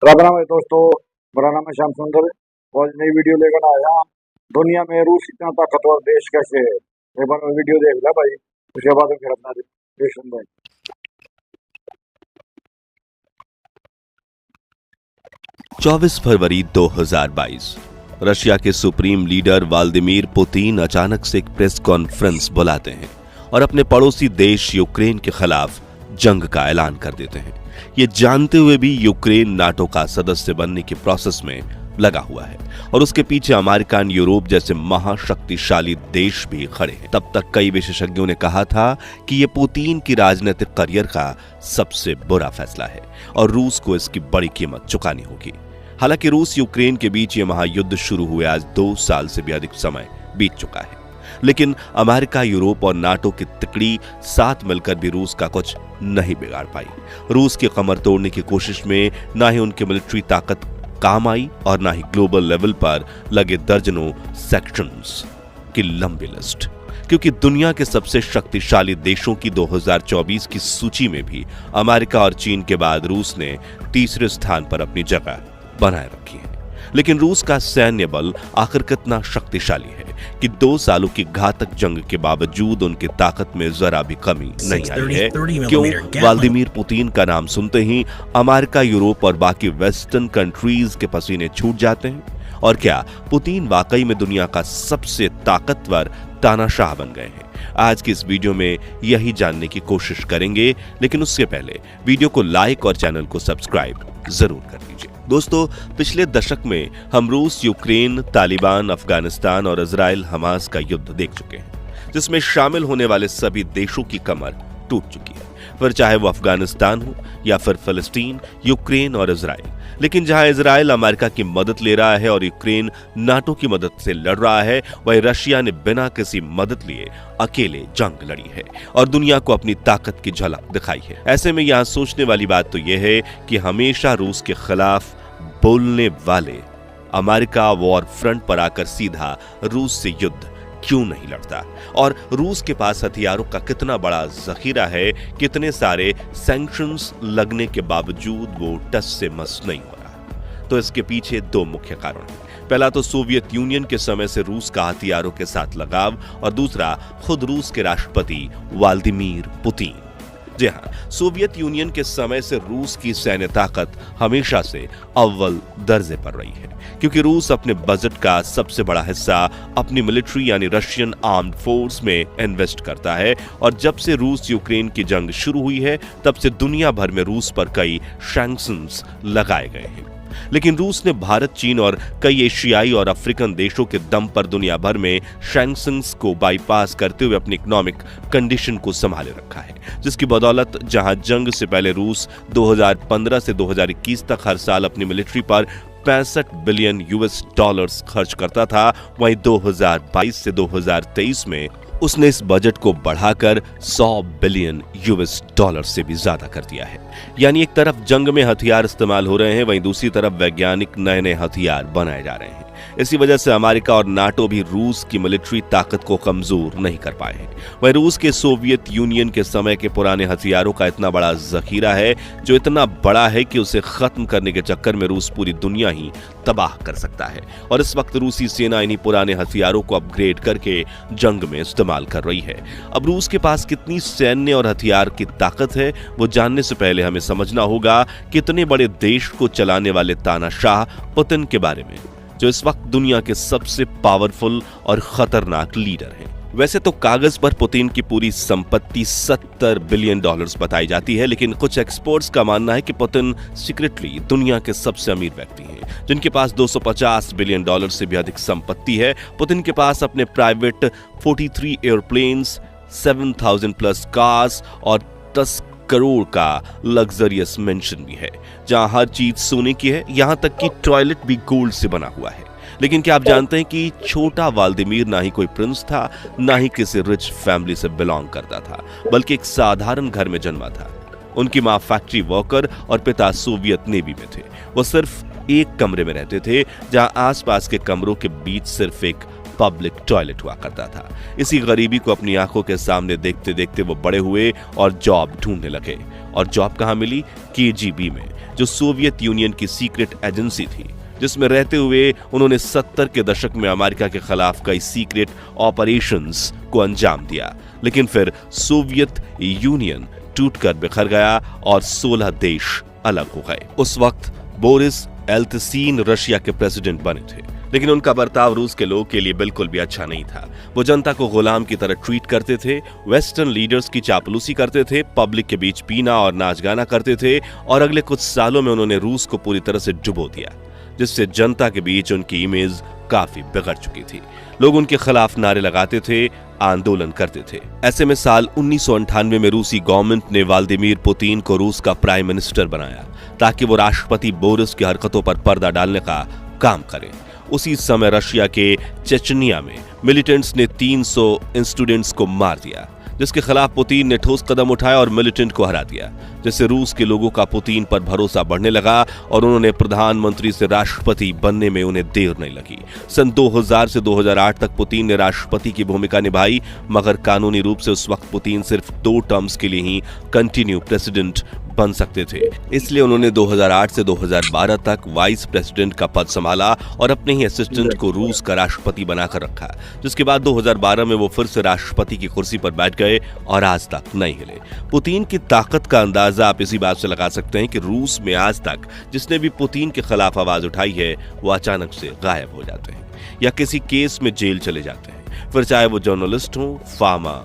राम राम है दोस्तों। मेरा नाम है श्याम सुंदर और नई वीडियो लेकर आया। दुनिया में रूस इतना ताकतवर देश कैसे है, एक बार वीडियो देख ला भाई, उसके बाद फिर अपना देश सुन भाई। 24 फरवरी 2022 रशिया के सुप्रीम लीडर व्लादिमीर पुतिन अचानक से एक प्रेस कॉन्फ्रेंस बुलाते हैं और अपने पड़ोसी देश यूक्रेन के खिलाफ जंग का ऐलान कर देते हैं। ये जानते हुए भी यूक्रेन नाटो का सदस्य बनने के प्रोसेस में लगा हुआ है और उसके पीछे अमेरिका और यूरोप जैसे महाशक्तिशाली देश भी खड़े हैं। तब तक कई विशेषज्ञों ने कहा था कि ये पुतिन की राजनीतिक करियर का सबसे बुरा फैसला है और रूस को इसकी बड़ी कीमत चुकानी होगी। हालांकि रूस यूक्रेन के बीच ये महायुद्ध शुरू हुए आज 2 साल से भी अधिक समय बीत चुका है, लेकिन अमेरिका, यूरोप और नाटो की तिकड़ी साथ मिलकर भी रूस का कुछ नहीं बिगाड़ पाई। रूस की कमर तोड़ने की कोशिश में ना ही उनकी मिलिट्री ताकत काम आई और ना ही ग्लोबल लेवल पर लगे दर्जनों सेक्शंस की लंबी लिस्ट, क्योंकि दुनिया के सबसे शक्तिशाली देशों की 2024 की सूची में भी अमेरिका और चीन के बाद रूस ने तीसरे स्थान पर अपनी जगह बनाए रखी है। लेकिन रूस का सैन्य बल आखिर कितना शक्तिशाली है कि 2 सालों की घातक जंग के बावजूद उनकी ताकत में जरा भी कमी नहीं आई है। क्यों? व्लादिमीर पुतिन का नाम सुनते ही अमेरिका, यूरोप और बाकी वेस्टर्न कंट्रीज के पसीने छूट जाते हैं। और क्या पुतिन वाकई में दुनिया का सबसे ताकतवर तानाशाह बन गए हैं? आज की इस वीडियो में यही जानने की कोशिश करेंगे, लेकिन उससे पहले वीडियो को लाइक और चैनल को सब्सक्राइब जरूर कर लीजिए। दोस्तों, पिछले दशक में हम रूस, यूक्रेन, तालिबान, अफगानिस्तान और इजराइल हमास का युद्ध देख चुके हैं, जिसमें शामिल होने वाले सभी देशों की कमर टूट चुकी है, फिर चाहे वो अफगानिस्तान हो या फिर फिलिस्तीन, यूक्रेन और इजराइल। लेकिन जहां इजराइल अमेरिका की मदद ले रहा है और यूक्रेन नाटो की मदद से लड़ रहा है, वहीं रशिया ने बिना किसी मदद लिए अकेले जंग लड़ी है और दुनिया को अपनी ताकत की झलक दिखाई है। ऐसे में यहां सोचने वाली बात तो यह है कि हमेशा रूस के खिलाफ बोलने वाले अमेरिका वॉर फ्रंट पर आकर सीधा रूस से युद्ध क्यों नहीं लड़ता, और रूस के पास हथियारों का कितना बड़ा जखीरा है, कितने सारे सैंक्शंस लगने के बावजूद वो टस से मस नहीं हो रहा। तो इसके पीछे 2 मुख्य कारण हैं। पहला तो सोवियत यूनियन के समय से रूस का हथियारों के साथ लगाव और दूसरा खुद रूस के राष्ट्रपति व्लादिमीर पुतिन। जी हाँ, सोवियत यूनियन के समय से रूस की सैन्य ताकत हमेशा से अव्वल दर्जे पर रही है, क्योंकि रूस अपने बजट का सबसे बड़ा हिस्सा अपनी मिलिट्री यानी रशियन आर्म्ड फोर्स में इन्वेस्ट करता है। और जब से रूस यूक्रेन की जंग शुरू हुई है, तब से दुनिया भर में रूस पर कई सैंक्शंस लगाए गए हैं। लेकिन रूस ने भारत, चीन और कई एशियाई और अफ्रीकन देशों के दम पर दुनिया भर में सैंक्शंस को बाईपास करते हुए अपनी इकोनॉमिक कंडीशन को संभाले रखा है, जिसकी बदौलत जहां जंग से पहले रूस 2015 से 2021 तक हर साल अपनी मिलिट्री पर 65 बिलियन US डॉलर्स खर्च करता था, वहीं 2022 से 2023 में उसने इस बजट को बढ़ाकर 100 बिलियन US डॉलर से भी ज्यादा कर दिया है। यानी एक तरफ जंग में हथियार इस्तेमाल हो रहे हैं, वहीं दूसरी तरफ वैज्ञानिक नए नए हथियार बनाए जा रहे हैं। इसी वजह से अमेरिका और नाटो भी रूस की मिलिट्री ताकत को कमजोर नहीं कर पाए हैं। वहीं रूस के सोवियत यूनियन के समय के पुराने हथियारों का इतना बड़ा जखीरा है, जो इतना बड़ा है कि उसे खत्म करने के चक्कर में रूस पूरी दुनिया ही तबाह कर सकता है। और इस वक्त रूसी सेना इन्हीं पुराने हथियारों को अपग्रेड करके जंग में इस्तेमाल कर रही है। अब रूस के पास कितनी सैन्य और हथियार की ताकत है, वो जानने से पहले हमें समझना होगा कितने बड़े देश को चलाने वाले तानाशाह पुतिन के बारे में, जो इस वक्त दुनिया के सबसे पावरफुल और खतरनाक लीडर हैं। वैसे तो कागज पर पुतिन की पूरी संपत्ति 70 बिलियन डॉलर्स बताई जाती है, लेकिन कुछ एक्सपर्ट्स का मानना है कि पुतिन सीक्रेटली दुनिया के सबसे अमीर व्यक्ति हैं, जिनके पास 250 बिलियन डॉलर से भी अधिक संपत्ति है। पुतिन के पास अपने प्राइवेट 43 एयरप्लेन्स, 7,000 प्लस कार्स और 10 करोड़ का लग्जरियस मेंशन भी है, जहां हर चीज सोने की है, यहां तक कि टॉयलेट भी गोल्ड से बना हुआ है। लेकिन क्या आप जानते हैं कि छोटा व्लादिमीर ना ही कोई प्रिंस था, ना ही किसी रिच फैमिली से बिलोंग करता था, बल्कि एक साधारण घर में जन्मा था। उनकी माँ फैक्ट्री वर्कर और पिता सोवियत नेवी में थे। वो सिर्फ एक कमरे में रहते थे, जहां आसपास के कमरों के बीच सिर्फ एक पब्लिक टॉयलेट हुआ करता था। इसी गरीबी को अपनी आंखों के सामने देखते देखते वो बड़े हुए और जॉब ढूंढने लगे। और जॉब कहां मिली? KGB में, जो सोवियत यूनियन की सीक्रेट एजेंसी थी, जिसमें रहते हुए उन्होंने 70 के दशक में अमेरिका के खिलाफ कई सीक्रेट ऑपरेशंस को अंजाम दिया। लेकिन फिर सोवियत यूनियन टूटकर बिखर गया और 16 देश अलग हो गए। उस वक्त बोरिस एल्त्सीन रशिया के प्रेसिडेंट बने थे, लेकिन उनका बर्ताव रूस के लोगों के लिए बिल्कुल भी अच्छा नहीं था। वो जनता को गुलाम की तरह ट्रीट करते थे, वेस्टर्न लीडर्स की चापलूसी करते थे, पब्लिक के बीच पीना और नाच गाना करते थे और अगले कुछ सालों में उन्होंने रूस को पूरी तरह से डुबो दिया, जिससे जनता के बीच उनकी इमेज काफी बिगड़ चुकी थी। लोग उनके खिलाफ नारे लगाते थे, आंदोलन करते थे। ऐसे में साल 1998 में रूसी गवर्नमेंट ने व्लादिमीर पुतिन को रूस का प्राइम मिनिस्टर बनाया ताकि वो राष्ट्रपति बोरिस की हरकतों पर पर्दा डालने का काम करें। उसी समय रशिया के चेचनिया में मिलिटेंट्स ने 300 स्टूडेंट्स को मार दिया, जिसके खिलाफ पुतिन ने ठोस कदम उठाया और मिलिटेंट को हरा दिया, जिससे रूस के लोगों का पुतिन पर भरोसा बढ़ने लगा और उन्होंने प्रधानमंत्री से राष्ट्रपति बनने में उन्हें देर नहीं लगी। सन 2000 से 2008 तक पुतिन ने राष्ट्रपति की भूमिका निभाई, मगर कानूनी रूप से उस वक्त पुतिन सिर्फ 2 टर्म्स के लिए ही कंटिन्यू प्रेसिडेंट बन सकते थे। इसलिए उन्होंने 2008 से 2012 तक वाइस प्रेसिडेंट का पद संभाला और अपने ही असिस्टेंट को रूस का राष्ट्रपति बनाकर रखा, जिसके बाद 2012 में वो फिर से राष्ट्रपति की कुर्सी पर बैठ गए और आज तक नहीं हिले। पुतिन की ताकत का अंदाजा आप इसी बात से लगा सकते हैं कि रूस में आज तक जिसने भी पुतिन के खिलाफ आवाज उठाई है वो अचानक से गायब हो जाते हैं या किसी केस में जेल चले जाते हैं, फिर चाहे वो जर्नलिस्ट हो, फार्मा,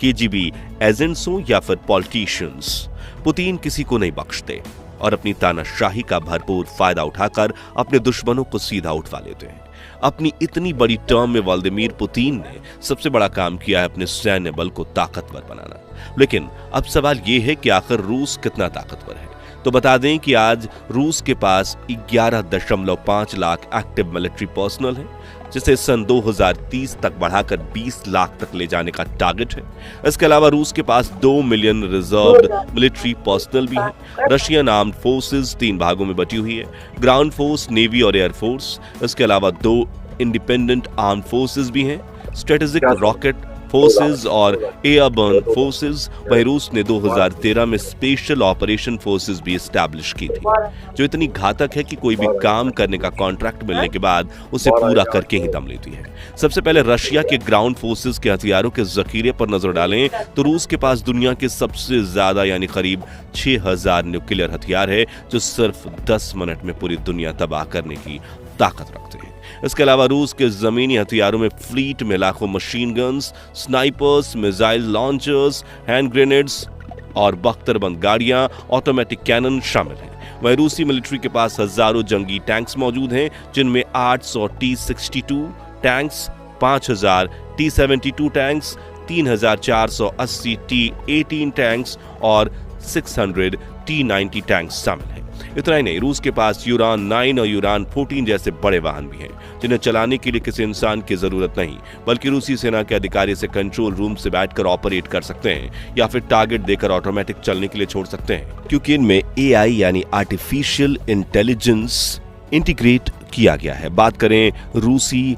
केजीबी एजेंट्स हो या फिर पॉलिटिशियंस। पुतिन किसी को नहीं बख्शते और अपनी तानाशाही का भरपूर फायदा उठाकर अपने दुश्मनों को सीधा उठवा लेते हैं। अपनी इतनी बड़ी टर्म में व्लादिमीर पुतिन ने सबसे बड़ा काम किया है अपने सैन्य बल को ताकतवर बनाना। लेकिन अब सवाल यह है कि आखिर रूस कितना ताकतवर है। तो बता दें कि आज रूस के पास 11.5 लाख एक्टिव मिलिट्री पर्सनल है, जिसे सन 2030 तक बढ़ाकर 20 लाख तक ले जाने का टारगेट है। इसके अलावा रूस के पास 2 मिलियन रिजर्व मिलिट्री पर्सनल भी है। रशियन आर्म्ड फोर्सेस 3 भागों में बटी हुई है, ग्राउंड फोर्स, नेवी और एयर फोर्स। इसके अलावा 2 इंडिपेंडेंट आर्म्ड फोर्सेस भी हैं, स्ट्रेटेजिक रॉकेट फोर्सेस और एयरबर्न फोर्सेस। वहीं रूस ने 2013 में स्पेशल ऑपरेशन फोर्सेस भी एस्टैब्लिश की थी, जो इतनी घातक है कि कोई भी काम करने का कॉन्ट्रैक्ट मिलने के बाद उसे पूरा करके ही दम लेती है। सबसे पहले रशिया के ग्राउंड फोर्सेस के हथियारों के जखीरे पर नजर डालें तो रूस के पास दुनिया के सबसे ज्यादा यानी करीब 6000 न्यूक्लियर हथियार है, जो सिर्फ 10 मिनट में पूरी दुनिया तबाह करने की ताकत रखते हैं। इसके अलावा रूस के जमीनी हथियारों में फ्लीट में लाखों machine guns, snipers, missile launchers, hand grenades और बख्तरबंद गाड़ियां, ऑटोमेटिक कैनन शामिल हैं। वहीं रूसी मिलिट्री के पास हजारों जंगी टैंक्स मौजूद हैं, जिनमें 800 T-62 tanks, 5000 T-72 tanks, 3480 T-18 tanks और 600 T-90 टैंक्स शामिल हैं। इतना ही नहीं, रूस के पास यूरान 9 और यूरान 14 जैसे बड़े वाहन भी हैं, जिन्हें चलाने के लिए किसी इंसान की जरूरत नहीं, बल्कि रूसी सेना के अधिकारी से कंट्रोल रूम से बैठकर ऑपरेट कर सकते हैं या फिर टारगेट देकर ऑटोमेटिक चलने के लिए छोड़ सकते हैं, क्योंकि इनमें AI यानी आर्टिफिशियल इंटेलिजेंस इंटीग्रेट किया गया है। बात करें रूसी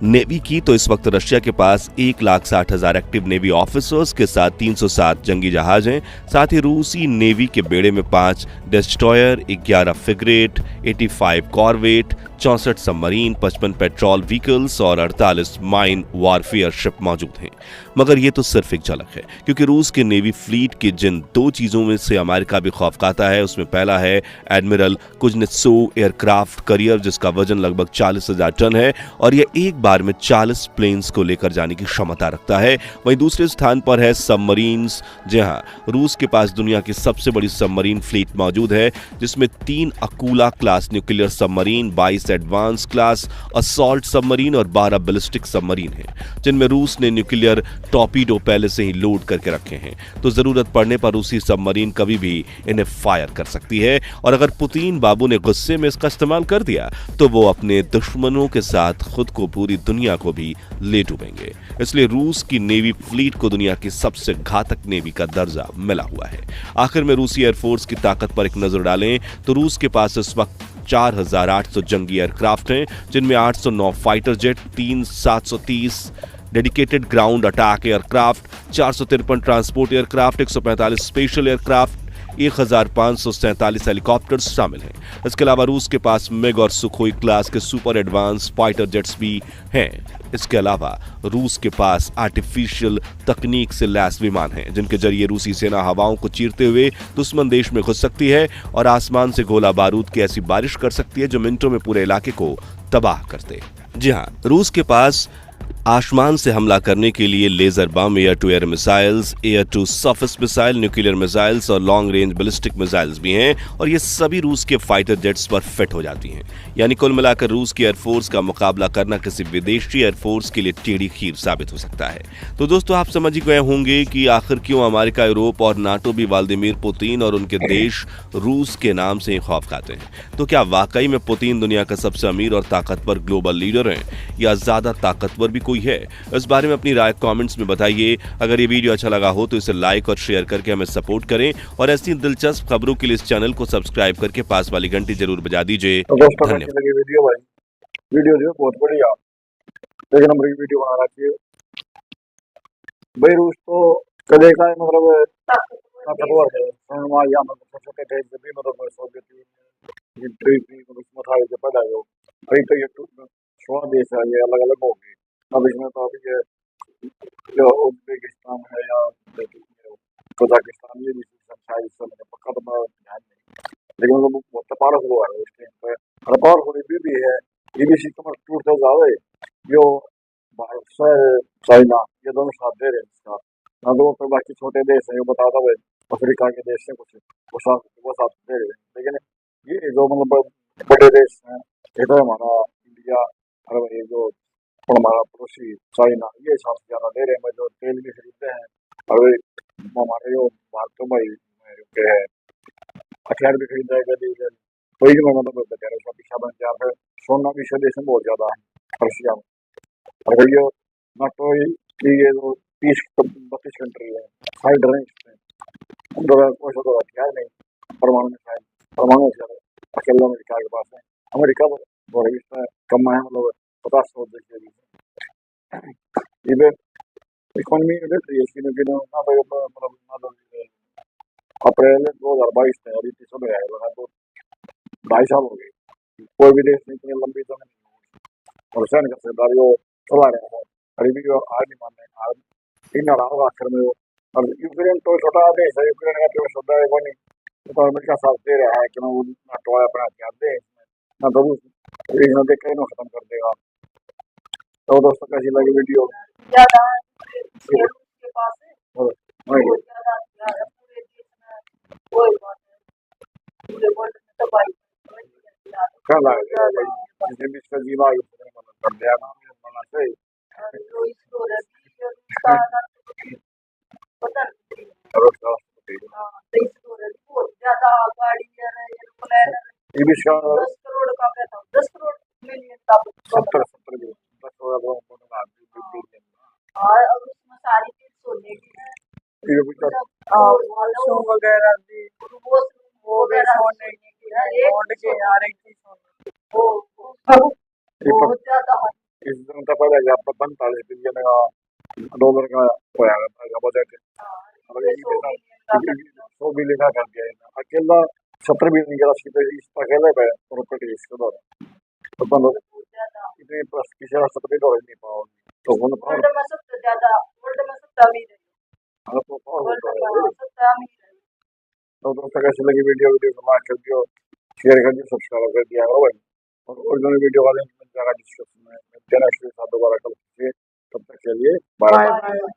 नेवी की तो इस वक्त रशिया के पास 1,60,000 एक्टिव नेवी ऑफिसर्स के साथ 307 जंगी जहाज हैं। साथ ही रूसी नेवी के बेड़े में 5 destroyer, 11 frigate, 85 corvette, 64 submarine, 55 petrol vehicles और 48 माइन वॉरफेयर शिप मौजूद हैं। मगर ये तो सिर्फ एक झलक है, क्योंकि रूस के नेवी फ्लीट के जिन 2 चीजों में से अमेरिका भी खौफ खाता है, उसमें पहला है एडमिरल कुज्नेत्सोव एयरक्राफ्ट कैरियर, जिसका वजन लगभग 40,000 टन है और यह एक बार में 40 प्लेन्स को लेकर जाने की क्षमता रखता है। वहीं दूसरे स्थान पर है सबमरीन्स। जी हां, रूस के पास दुनिया की सबसे बड़ी सबमरीन फ्लीट मौजूद है, जिसमें 3 Akula class nuclear submarine, 22 advance class assault submarine और 12 बैलिस्टिक सबमरीन हैं, जिनमें रूस ने न्यूक्लियर टॉर्पीडो पहले से ही लोड करके रखे हैं। तो जरूरत पड़ने पर रूसी सबमरीन कभी भी इन्हें फायर कर सकती है और अगर पुतिन बाबू ने गुस्से में इसका इस्तेमाल कर दिया तो वो अपने दुश्मनों के साथ खुद को, पूरी दुनिया को भी ले डूबेंगे। इसलिए रूस की नेवी फ्लीट को दुनिया की सबसे घातक नेवी का दर्जा मिला हुआ है। आखिर में रूसी एयरफोर्स की ताकत पर एक नजर डालें तो रूस के पास इस वक्त 4800 जंगी एयरक्राफ्ट हैं, जिनमें 809 fighter jet, 730 dedicated ground attack aircraft, 453 transport aircraft, 145 special aircraft, 1547 helicopters शामिल हैं। इसके अलावा रूस के पास मिग और सुखोई क्लास के सुपर एडवांस फाइटर जेट्स भी हैं। इसके अलावा रूस के पास आर्टिफिशियल तकनीक से लैस विमान हैं, जिनके जरिए रूसी सेना हवाओं को चीरते हुए दुश्मन देश में घुस सकती है और आसमान से गोला बारूद की ऐसी बारिश कर सकती है जो मिनटों में पूरे इलाके को तबाह कर दे। जी हाँ, रूस के पास आसमान से हमला करने के लिए laser bomb, air to air missiles, air to surface missile, nuclear missiles और लॉन्ग रेंज बैलिस्टिक मिसाइल्स भी हैं और ये सभी रूस के फाइटर जेट्स पर फिट हो जाती हैं। यानी कुल मिलाकर रूस की एयरफोर्स का मुकाबला करना किसी विदेशी एयरफोर्स के लिए टेढ़ी खीर साबित हो सकता है। तो दोस्तों, आप समझ ही गए होंगे कि आखिर क्यों अमेरिका, यूरोप और नाटो भी व्लादिमीर पुतिन और उनके देश रूस के नाम से खौफ खाते हैं। तो क्या वाकई में पुतिन दुनिया का सबसे अमीर और ताकतवर ग्लोबल लीडर हैं या ज्यादा ताकतवर भी कोई है? इस बारे में अपनी राय कमेंट्स में बताइए। अगर ये वीडियो अच्छा लगा हो तो इसे लाइक और शेयर करके हमें सपोर्ट करें और ऐसी दिलचस्प खबरों के लिए इस चैनल को सब्सक्राइब करके पास वाली घंटी जरूर बजा दीजिए। तो दोस्तों, धन्यवाद। कैसी लगी वीडियो भाई? वीडियो जो है बहुत बढ़िया, एक नंबर की वीडियो बना रखी है भाई। रूस तो कदे का है, मतलब ताकतवर है। या मतलब छोटे थे जब भी, मतलब सोवियत यूनियन मतलब उसमें था, जब पैदा हुए भाई, तो ये 16 देश है, ये अलग अलग हो गए। अब इसमें तो अभी ये जो उज्बेकिस्तान है या कजाकिस्तान, ये भी शायद इससे मैंने पक्का तो मैं ध्यान नहीं, लेकिन मतलब बहुत पावरफुल हुआ है उस टाइम पे। और पावरफुल भी है ये भी सिस्टम टूटते जावे जो भारत से चाइना, ये दोनों साथ दे रहे हैं इसका ना। दो तो बाकी छोटे देश हैं, ये बता दो अफ्रीका के देश हैं कुछ, वो साथ दे रहे हैं। लेकिन ये जो मतलब बड़े देश हैं, ये तो हमारा इंडिया और ये जो हमारा पड़ोसी चाइना, ये साथ ज्यादा दे रहे हैं। जो तेल भी खरीदते हैं, और हमारे जो भारत भाई के है हथियार भी खरीद जाएगा डीजल, तो ये मतलब बता रहे पीछा बन जाता है। सोना भी स्वदेश में बहुत ज्यादा है रशिया में। और ये नाटो की ये जो 30-32 कंट्री है, साइड रहे इसमें कोई तो हथियार नहीं, परमाणु मिसाइल, परमाणु हथियार अकेला अमेरिका के पास है। अमेरिका तो इसमें कम है, मतलब 50 देश इकोनॉमी ना तो अप्रैल 2022 में अभी समय आएगा तो 2.5 साल हो गए। कोई भी देश नहीं इतनी लंबी समय नहीं, और सैन्य सरदारी वो चला रहा है। अभी भी वो हार नहीं मान रहे, हार इन रहा होगा आखिर में वो। और यूक्रेन तो छोटा देश है, यूक्रेन का तो सौदा है वो नहीं, तो अमेरिका साथ दे रहा है कि मैं नाटो अपना हथियार दे ना, तो रूस देख कर खत्म कर देगा। तो दोस्तों, कैसी लगी वीडियो? क्या लगा जिसने भी इसका जीवा कर दिया ना, बना सही ये भी इसका 70 ये भी वगैरह भी वो भी सोने की गोल्ड के हर एक चीज इस दिन तो पहले जब 45 बिलियन का डॉलर का बजट है, और ये 100 बिलियन का कर दिया है अकेला। 70 बिलियन की राशि पे इस अकेले पे प्रॉपर्टी इसके द्वारा तो बंद इतने प्लस किसी रास्ते पर डॉलर नहीं पाओगे, तो वो तो दोस्तों, कैसी लगी वीडियो को लाइक कर दियो, शेयर कर दियो, सब्सक्राइब कर दिया करो भाई। और जो वीडियो वाले मिल जाएगा डिस्क्रिप्शन में, दोबारा कल। तब तक के लिए बाय बाय।